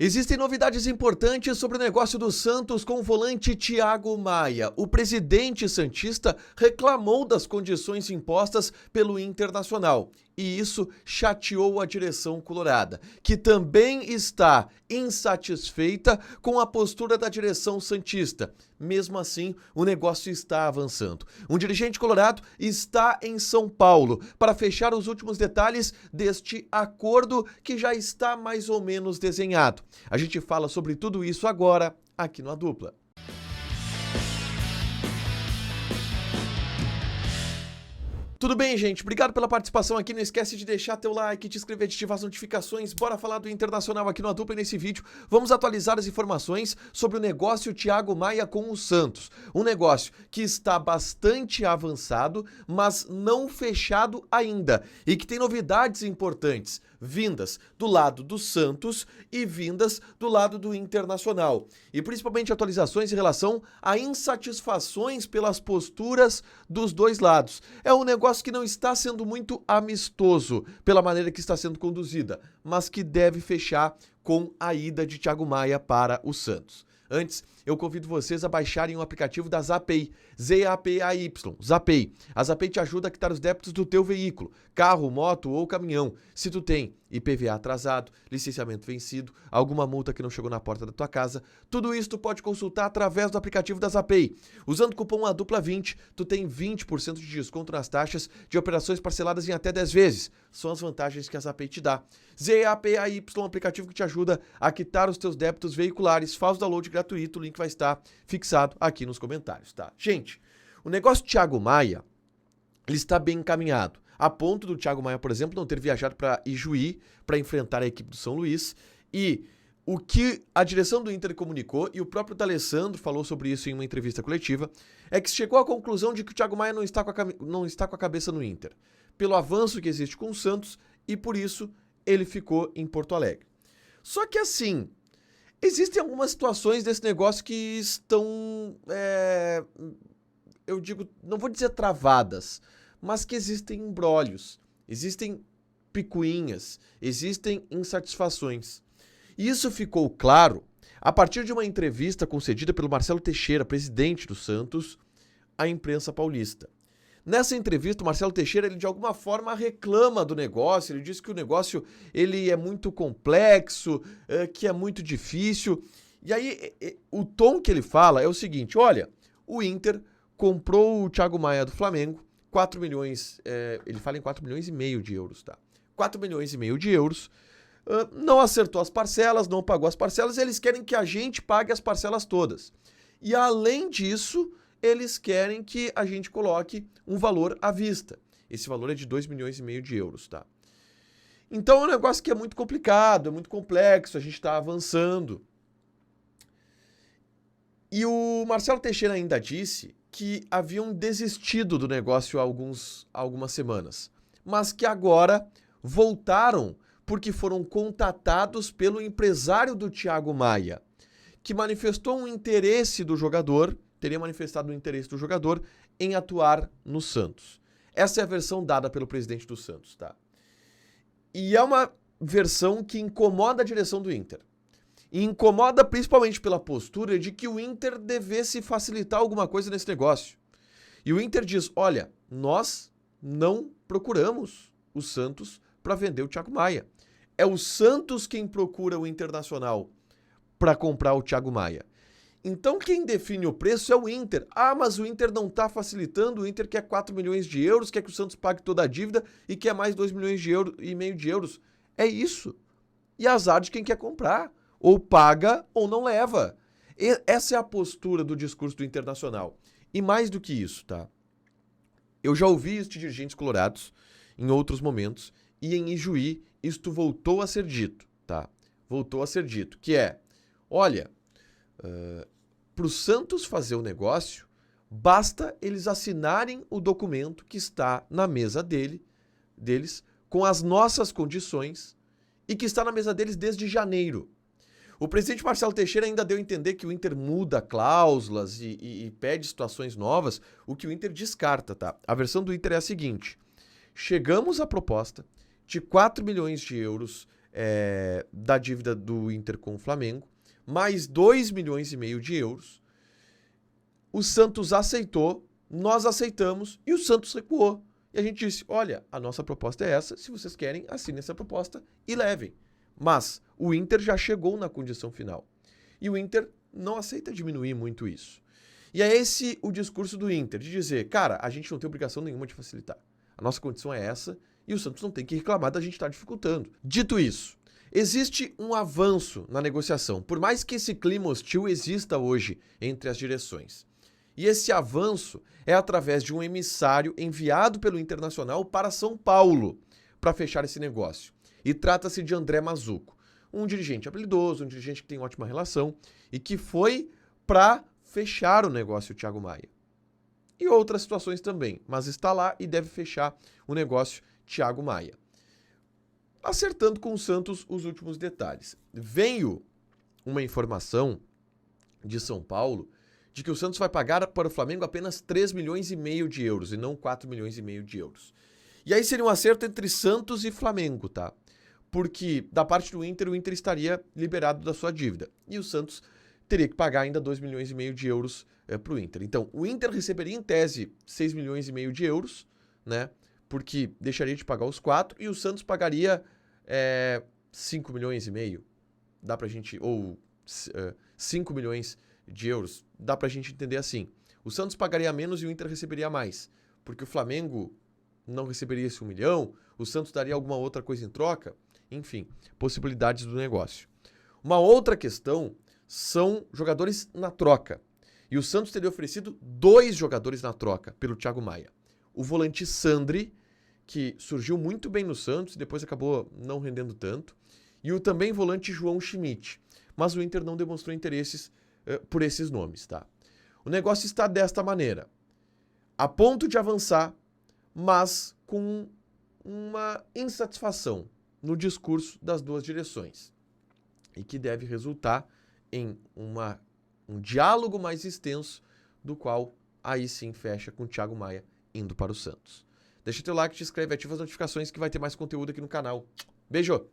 Existem novidades importantes sobre o negócio do Santos com o volante Thiago Maia. O presidente santista reclamou das condições impostas pelo Internacional e isso chateou a direção colorada, que também está insatisfeita com a postura da direção santista. Mesmo assim, o negócio está avançando. Um dirigente colorado está em São Paulo para fechar os últimos detalhes deste acordo que já está mais ou menos desenhado. A gente fala sobre tudo isso agora aqui no A Dupla. Tudo bem, gente? Obrigado pela participação aqui. Não esquece de deixar teu like, te inscrever, de ativar as notificações. Bora falar do Internacional aqui no A Dupla e nesse vídeo. Vamos atualizar as informações sobre o negócio Thiago Maia com o Santos. Um negócio que está bastante avançado, mas não fechado ainda. E que tem novidades importantes, vindas do lado do Santos e vindas do lado do Internacional. E principalmente atualizações em relação a insatisfações pelas posturas dos dois lados. É um negócio que não está sendo muito amistoso pela maneira que está sendo conduzida, mas que deve fechar com a ida de Thiago Maia para o Santos. Antes, eu convido vocês a baixarem o aplicativo da Zapay, Z-A-P-A-Y, Zapay. A Zapay te ajuda a quitar os débitos do teu veículo, carro, moto ou caminhão. Se tu tem IPVA atrasado, licenciamento vencido, alguma multa que não chegou na porta da tua casa, tudo isso tu pode consultar através do aplicativo da Zapay. Usando o cupom ADUPLA20, tu tem 20% de desconto nas taxas de operações parceladas em até 10 vezes. São as vantagens que a Zapay te dá. Z-A-P-A-Y, um aplicativo que te ajuda a quitar os teus débitos veiculares. Faz o download gratuito, o link vai estar fixado aqui nos comentários, tá? Gente, o negócio do Thiago Maia, ele está bem encaminhado. A ponto do Thiago Maia, por exemplo, não ter viajado para Ijuí para enfrentar a equipe do São Luís. E o que a direção do Inter comunicou, e o próprio D'Alessandro falou sobre isso em uma entrevista coletiva, é que chegou à conclusão de que o Thiago Maia não está com a cabeça no Inter, pelo avanço que existe com o Santos, e por isso ele ficou em Porto Alegre. Só que assim, existem algumas situações desse negócio que estão, eu digo, não vou dizer travadas, mas que existem embrólios, existem picuinhas, existem insatisfações. E isso ficou claro a partir de uma entrevista concedida pelo Marcelo Teixeira, presidente do Santos, à imprensa paulista. Nessa entrevista, o Marcelo Teixeira, ele de alguma forma reclama do negócio, ele diz que o negócio ele é muito complexo, que é muito difícil. E aí, o tom que ele fala é o seguinte, olha, o Inter comprou o Thiago Maia do Flamengo, 4 milhões, ele fala em 4 milhões e meio de euros, tá? 4 milhões e meio de euros, não acertou as parcelas, não pagou as parcelas, eles querem que a gente pague as parcelas todas. E além disso, eles querem que a gente coloque um valor à vista. Esse valor é de 2 milhões e meio de euros, tá? Então é um negócio que é muito complicado, é muito complexo, a gente está avançando. E o Marcelo Teixeira ainda disse que haviam desistido do negócio há algumas semanas, mas que agora voltaram porque foram contatados pelo empresário do Thiago Maia, que manifestou um interesse do jogador, teria manifestado um interesse do jogador em atuar no Santos. Essa é a versão dada pelo presidente do Santos, tá? E é uma versão que incomoda a direção do Inter. E incomoda principalmente pela postura de que o Inter devesse facilitar alguma coisa nesse negócio. E o Inter diz, olha, nós não procuramos o Santos para vender o Thiago Maia. É o Santos quem procura o Internacional para comprar o Thiago Maia. Então quem define o preço é o Inter. Ah, mas o Inter não está facilitando, o Inter quer 4 milhões de euros, quer que o Santos pague toda a dívida e quer mais 2 milhões e meio de euros. É isso. E azar de quem quer comprar. Ou paga ou não leva. Essa é a postura do discurso do Internacional. E mais do que isso, tá? Eu já ouvi isso de dirigentes colorados em outros momentos e em Ijuí isto voltou a ser dito, tá? Voltou a ser dito, que é, olha, para o Santos fazer o negócio, basta eles assinarem o documento que está na mesa deles com as nossas condições e que está na mesa deles desde janeiro. O presidente Marcelo Teixeira ainda deu a entender que o Inter muda cláusulas e pede situações novas, o que o Inter descarta, tá? A versão do Inter é a seguinte, chegamos à proposta de 4 milhões de euros da dívida do Inter com o Flamengo, mais 2,5 milhões de euros. O Santos aceitou, nós aceitamos e o Santos recuou. E a gente disse, olha, a nossa proposta é essa, se vocês querem, assinem essa proposta e levem. Mas o Inter já chegou na condição final. E o Inter não aceita diminuir muito isso. E é esse o discurso do Inter, de dizer, cara, a gente não tem obrigação nenhuma de facilitar. A nossa condição é essa e o Santos não tem que reclamar da gente estar dificultando. Dito isso, existe um avanço na negociação, por mais que esse clima hostil exista hoje entre as direções. E esse avanço é através de um emissário enviado pelo Internacional para São Paulo para fechar esse negócio. E trata-se de André Mazzucco, um dirigente habilidoso, um dirigente que tem ótima relação e que foi para fechar o negócio Thiago Maia. E outras situações também, mas está lá e deve fechar o negócio Thiago Maia. Acertando com o Santos os últimos detalhes. Veio uma informação de São Paulo de que o Santos vai pagar para o Flamengo apenas 3,5 milhões de euros e não 4,5 milhões de euros. E aí seria um acerto entre Santos e Flamengo, tá? Porque da parte do Inter, o Inter estaria liberado da sua dívida. E o Santos teria que pagar ainda 2,5 milhões de euros para o Inter. Então, o Inter receberia em tese 6,5 milhões de euros, né? Porque deixaria de pagar os 4 e o Santos pagaria 5,5 milhões. Dá pra gente... Ou 5 milhões de euros. Dá pra gente entender assim. O Santos pagaria menos e o Inter receberia mais. Porque o Flamengo não receberia esse 1 milhão, o Santos daria alguma outra coisa em troca. Enfim, possibilidades do negócio. Uma outra questão são jogadores na troca. E o Santos teria oferecido 2 jogadores na troca pelo Thiago Maia. O volante Sandri, que surgiu muito bem no Santos e depois acabou não rendendo tanto. E o também volante João Schmidt. Mas o Inter não demonstrou interesses por esses nomes, tá? O negócio está desta maneira. A ponto de avançar, mas com uma insatisfação no discurso das duas direções. E que deve resultar em um diálogo mais extenso, do qual aí sim fecha com o Thiago Maia indo para o Santos. Deixa teu like, te inscreve, ativa as notificações que vai ter mais conteúdo aqui no canal. Beijo!